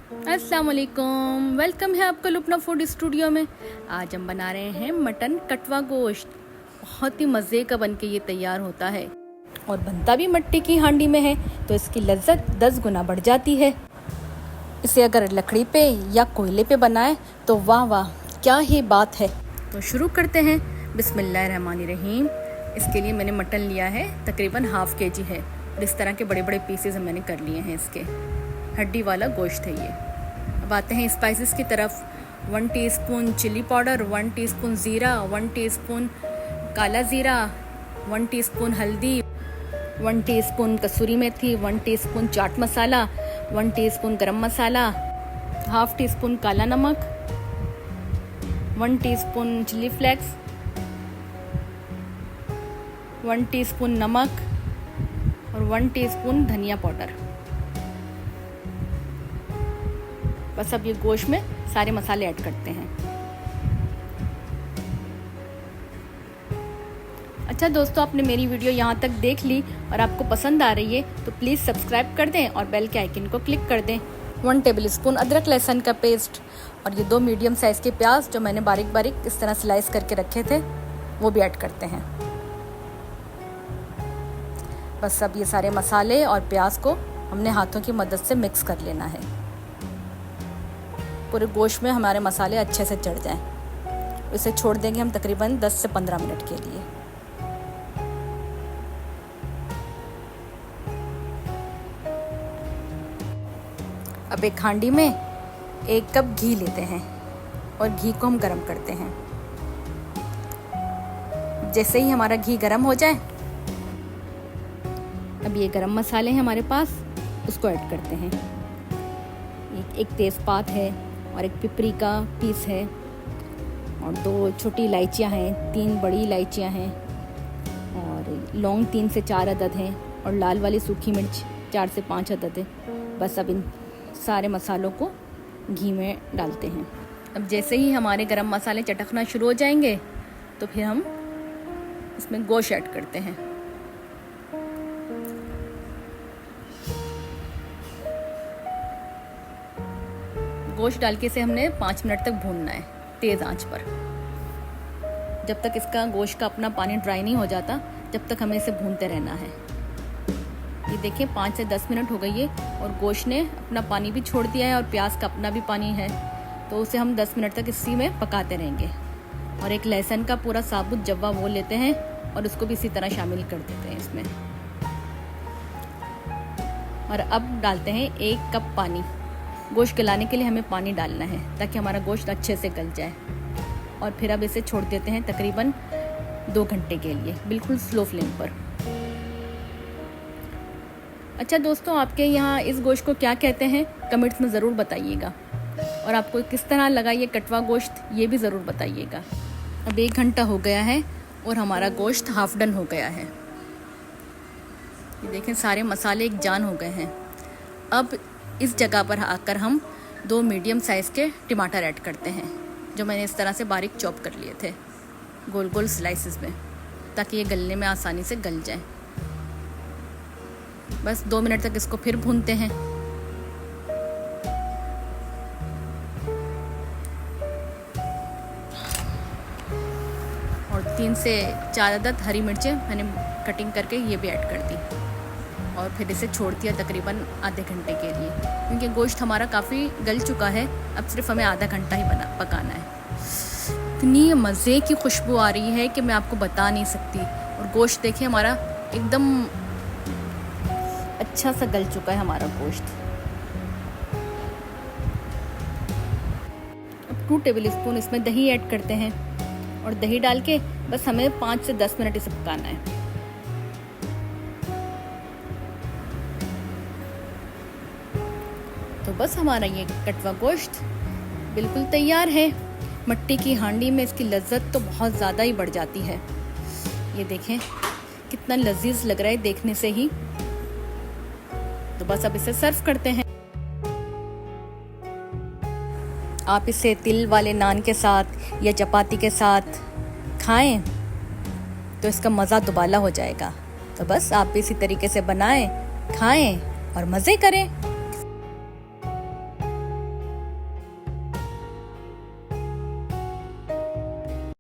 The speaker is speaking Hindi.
अस्सलाम वालेकुम, वेलकम है आपका लुपना फूड स्टूडियो में। आज हम बना रहे हैं मटन कटवा गोश्त। बहुत ही मज़े का बन के ये तैयार होता है और बनता भी मिट्टी की हांडी में है, तो इसकी लज्जत 10 गुना बढ़ जाती है। इसे अगर लकड़ी पे या कोयले पे बनाए तो वाह वाह क्या ही बात है। तो शुरू करते हैं। बिस्मिल्लाहिर्रहमानिर्रहीम। इसके लिए मैंने मटन लिया है, तकरीबन ½ kg है और इस तरह के बड़े बड़े पीसेस मैंने कर लिए हैं। इसके हड्डी वाला गोश्त है ये। अब आते हैं स्पाइसेस की तरफ। 1 टीस्पून चिली पाउडर, 1 टीस्पून ज़ीरा, 1 टीस्पून काला ज़ीरा, 1 टीस्पून हल्दी, 1 टीस्पून कसूरी मेथी, 1 टीस्पून चाट मसाला, 1 टीस्पून गरम मसाला, ½ टीस्पून काला नमक, 1 टीस्पून चिली फ्लेक्स, 1 टीस्पून नमक और 1 टीस्पून धनिया पाउडर। बस अब ये गोश्त में सारे मसाले ऐड करते हैं। अच्छा दोस्तों, आपने मेरी वीडियो यहाँ तक देख ली और आपको पसंद आ रही है तो प्लीज़ सब्सक्राइब कर दें और बेल के आइकन को क्लिक कर दें। 1 टेबलस्पून अदरक लहसुन का पेस्ट और ये 2 मीडियम साइज़ के प्याज जो मैंने बारीक बारीक इस तरह स्लाइस करके रखे थे वो भी ऐड करते हैं। बस अब ये सारे मसाले और प्याज को हमने हाथों की मदद से मिक्स कर लेना है। पूरे गोश्त में हमारे मसाले अच्छे से चढ़ जाएं। इसे छोड़ देंगे हम तकरीबन 10 से 15 मिनट के लिए। अब एक हांडी में 1 कप घी लेते हैं और घी को हम गरम करते हैं। जैसे ही हमारा घी गरम हो जाए, अब ये गरम मसाले हैं हमारे पास, उसको ऐड करते हैं। एक तेज़पात है और एक पिपरी का पीस है और 2 छोटी इलायचियाँ हैं, 3 बड़ी इलायचियाँ हैं और लौंग 3 से 4 अदद हैं और लाल वाली सूखी मिर्च 4 से 5 अदद है। बस अब इन सारे मसालों को घी में डालते हैं। अब जैसे ही हमारे गरम मसाले चटकना शुरू हो जाएंगे तो फिर हम इसमें गोश्त ऐड करते हैं। गोश्त डाल के इसे हमने 5 मिनट तक भूनना है तेज़ आंच पर। जब तक इसका गोश्त का अपना पानी ड्राई नहीं हो जाता, जब तक हमें इसे भूनते रहना है। ये देखिए 5 से 10 मिनट हो गई है और गोश्त ने अपना पानी भी छोड़ दिया है और प्याज का अपना भी पानी है, तो उसे हम 10 मिनट तक इसी में पकाते रहेंगे। और एक लहसुन का पूरा साबुत जब्बा वो लेते हैं और उसको भी इसी तरह शामिल कर देते हैं इसमें। और अब डालते हैं 1 कप पानी। गोश्त गलाने के लिए हमें पानी डालना है ताकि हमारा गोश्त अच्छे से गल जाए। और फिर अब इसे छोड़ देते हैं तकरीबन 2 घंटे के लिए, बिल्कुल स्लो फ्लेम पर। अच्छा दोस्तों, आपके यहाँ इस गोश्त को क्या कहते हैं कमेंट्स में ज़रूर बताइएगा और आपको किस तरह लगा ये कटवा गोश्त, ये भी ज़रूर बताइएगा। अब 1 घंटा हो गया है और हमारा गोश्त हाफ डन हो गया है। ये देखें सारे मसाले एक जान हो गए हैं। अब इस जगह पर आकर हम 2 मीडियम साइज़ के टमाटर ऐड करते हैं जो मैंने इस तरह से बारीक चॉप कर लिए थे गोल गोल स्लाइसेस में, ताकि ये गलने में आसानी से गल जाए। बस 2 मिनट तक इसको फिर भूनते हैं। और 3 से 4 अदद हरी मिर्चें मैंने कटिंग करके ये भी ऐड कर दी और फिर इसे छोड़ दिया तकरीबन आधे घंटे के लिए, क्योंकि गोश्त हमारा काफ़ी गल चुका है। अब सिर्फ हमें आधा घंटा ही पकाना है। इतनी मज़े की खुशबू आ रही है कि मैं आपको बता नहीं सकती। और गोश्त देखिए हमारा एकदम अच्छा सा गल चुका है हमारा गोश्त। अब 2 टेबलस्पून इसमें दही ऐड करते हैं और दही डाल के बस हमें 5 से 10 मिनट इसे पकाना है। तो बस हमारा ये कटवा गोश्त बिल्कुल तैयार है। मिट्टी की हांडी में इसकी लज्जत तो बहुत ज़्यादा ही बढ़ जाती है। ये देखें कितना लजीज लग रहा है देखने से ही। तो बस अब इसे सर्व करते हैं। आप इसे तिल वाले नान के साथ या चपाती के साथ खाएं तो इसका मज़ा दुबाला हो जाएगा। तो बस आप भी इसी तरीके से बनाएं, खाएं और मज़े करें।